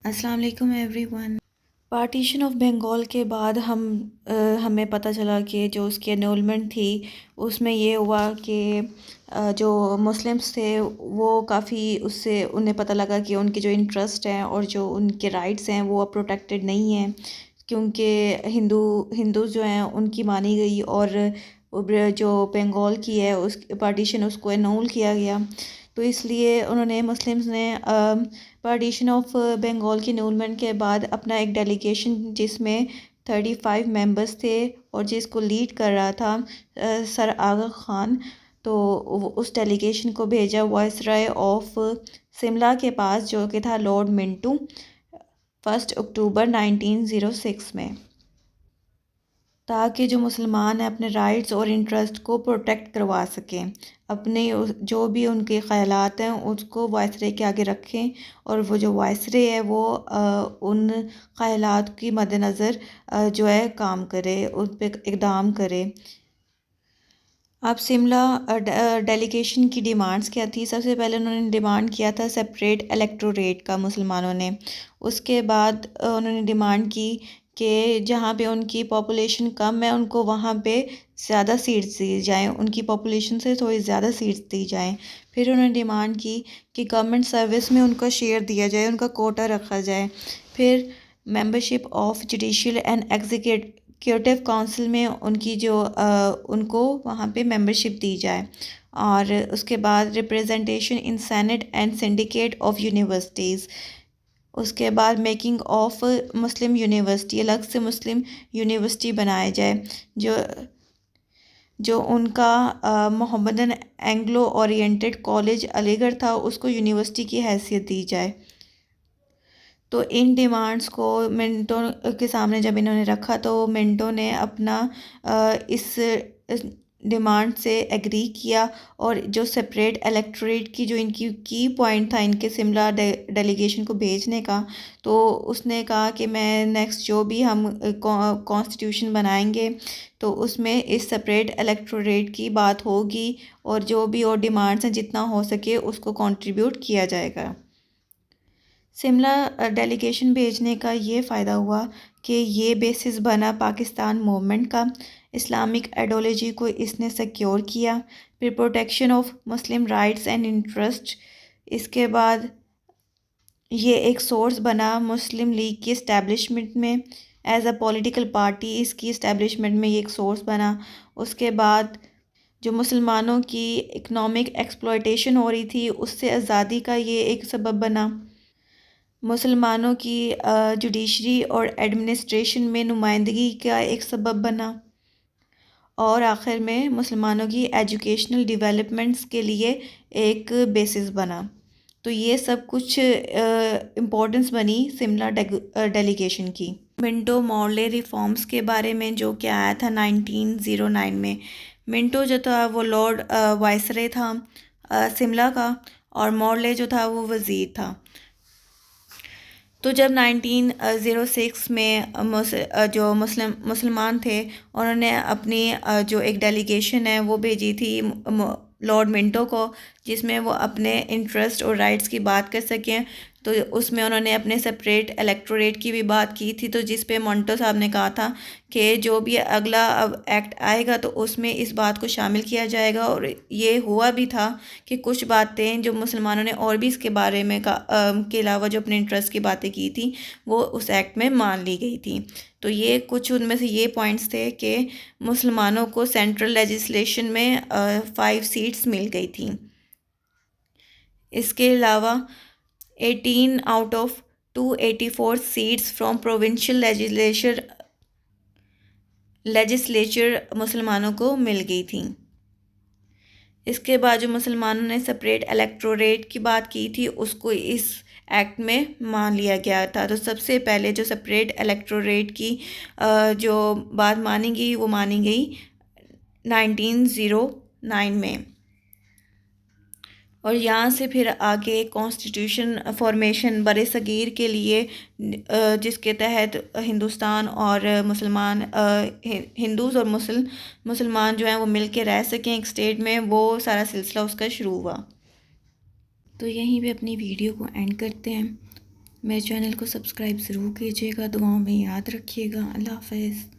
السلام علیکم every one. Partition of Bengal کے بعد ہمیں پتہ چلا کہ جو اس کی انولمنٹ تھی اس میں یہ ہوا کہ جو مسلمس تھے وہ کافی اس سے انہیں پتہ لگا کہ ان کے جو انٹرسٹ ہیں اور جو ان کے رائٹس ہیں وہ پروٹیکٹڈ نہیں ہیں، کیونکہ ہندوز جو ہیں ان کی مانی گئی اور جو بنگال کی ہے اس پارٹیشن اس کو انول کیا گیا۔ تو اس لیے انہوں نے مسلمز نے پارٹیشن آف بنگال کی انولمنٹ کے بعد اپنا ایک ڈیلیگیشن جس میں 35 ممبرس تھے اور جس کو لیڈ کر رہا تھا سر آغا خان، تو اس ڈیلیگیشن کو بھیجا وائس رائے آف شملہ کے پاس جو کہ تھا لارڈ منٹو 1 اکتوبر 1906 میں، تاکہ جو مسلمان ہیں اپنے رائٹس اور انٹرسٹ کو پروٹیکٹ کروا سکیں، اپنے جو بھی ان کے خیالات ہیں اس کو وائسرے کے آگے رکھیں، اور وہ جو وائسرے ہے وہ ان خیالات کی مد نظر جو ہے کام کرے، ان پہ اقدام کرے۔ اب شملہ ڈیلیگیشن کی ڈیمانڈز کیا تھی؟ سب سے پہلے انہوں نے ڈیمانڈ کیا تھا سپریٹ الیکٹوریٹ کا مسلمانوں نے۔ اس کے بعد انہوں نے ڈیمانڈ کی کہ جہاں پہ ان کی پاپولیشن کم ہے ان کو وہاں پہ زیادہ سیٹس دی جائیں، ان کی پاپولیشن سے تھوڑی زیادہ سیٹس دی جائیں۔ پھر انہوں نے ڈیمانڈ کی کہ گورنمنٹ سروس میں ان کا شیئر دیا جائے، ان کا کوٹا رکھا جائے۔ پھر membership of judicial and executive council میں ان کی جو ان کو وہاں پہ ممبرشپ دی جائے، اور اس کے بعد representation in senate and syndicate of universities. اس کے بعد میکنگ آف مسلم یونیورسٹی، الگ سے مسلم یونیورسٹی بنائے جائے، جو ان کا محمدن اینگلو اورینٹڈ کالج علی گڑھ تھا اس کو یونیورسٹی کی حیثیت دی جائے۔ تو ان ڈیمانڈز کو منٹو کے سامنے جب انہوں نے رکھا تو منٹو نے اپنا اس ڈیمانڈ سے ایگری کیا، اور جو سپریٹ الیکٹوریٹ کی جو ان کی پوائنٹ تھا ان کے شملہ ڈیلیگیشن کو بھیجنے کا، تو اس نے کہا کہ میں نیکسٹ جو بھی ہم کانسٹیٹیوشن بنائیں گے تو اس میں اس سپریٹ الیکٹوریٹ کی بات ہوگی، اور جو بھی اور ڈیمانڈز ہیں جتنا ہو سکے اس کو کنٹریبیوٹ کیا جائے گا۔ شملہ ڈیلیگیشن بھیجنے کا یہ فائدہ ہوا کہ یہ بیسس بنا پاکستان موومنٹ کا، اسلامک آئیڈیالوجی کو اس نے سیکیور کیا، پھر protection of Muslim rights and interest. اس کے بعد یہ ایک سورس بنا مسلم لیگ کی اسٹیبلشمنٹ میں، ایز اے پولیٹیکل پارٹی اس کی اسٹیبلشمنٹ میں یہ ایک سورس بنا۔ اس کے بعد جو مسلمانوں کی اکنامک ایکسپلائٹیشن ہو رہی تھی اس سے آزادی کا یہ ایک سبب بنا، مسلمانوں کی جوڈیشری اور ایڈمنسٹریشن میں نمائندگی کا ایک سبب بنا، اور آخر میں مسلمانوں کی ایجوکیشنل ڈیولپمنٹس کے لیے ایک بیسس بنا۔ تو یہ سب کچھ امپورٹنس بنی شملہ ڈیلیگیشن کی۔ منٹو مورلے ریفارمز کے بارے میں جو کہ آیا تھا 1909 میں۔ منٹو جو تھا وہ لارڈ وائسرے تھا شملہ کا، اور مورلے جو تھا وہ وزیر تھا۔ تو جب 1906 میں جو مسلمان تھے انہوں نے اپنی جو ایک ڈیلیگیشن ہے وہ بھیجی تھی لارڈ منٹو کو، جس میں وہ اپنے انٹرسٹ اور رائٹس کی بات کر سکیں، تو اس میں انہوں نے اپنے سپریٹ الیکٹوریٹ کی بھی بات کی تھی، تو جس پہ منٹو صاحب نے کہا تھا کہ جو بھی اگلا ایکٹ آئے گا تو اس میں اس بات کو شامل کیا جائے گا، اور یہ ہوا بھی تھا کہ کچھ باتیں جو مسلمانوں نے اور بھی اس کے بارے میں کے علاوہ جو اپنے انٹرسٹ کی باتیں کی تھیں وہ اس ایکٹ میں مان لی گئی تھیں۔ تو یہ کچھ ان میں سے یہ پوائنٹس تھے کہ مسلمانوں کو سینٹرل لیجسلیشن میں 5 سیٹس مل گئی تھیں۔ اس کے علاوہ 18 out of 284 seats from provincial legislature مسلمانوں کو مل گئی تھیں۔ اس کے بعد جو مسلمانوں نے سپریٹ الیکٹوریٹ کی بات کی تھی اس کو اس ایکٹ میں مان لیا گیا تھا۔ تو سب سے پہلے جو سپریٹ الیکٹوریٹ کی جو بات مانی گئی وہ مانی گئی 1909 میں، اور یہاں سے پھر آگے کانسٹیٹیوشن فارمیشن برِ صغیر کے لیے جس کے تحت ہندوستان اور مسلمان ہندوز اور مسلمان جو ہیں وہ مل کے رہ سکیں ایک اسٹیٹ میں، وہ سارا سلسلہ اس کا شروع ہوا۔ تو یہیں پہ اپنی ویڈیو کو اینڈ کرتے ہیں۔ میرے چینل کو سبسکرائب ضرور کیجیے گا، دعاؤں میں یاد رکھیے گا۔ اللہ حافظ۔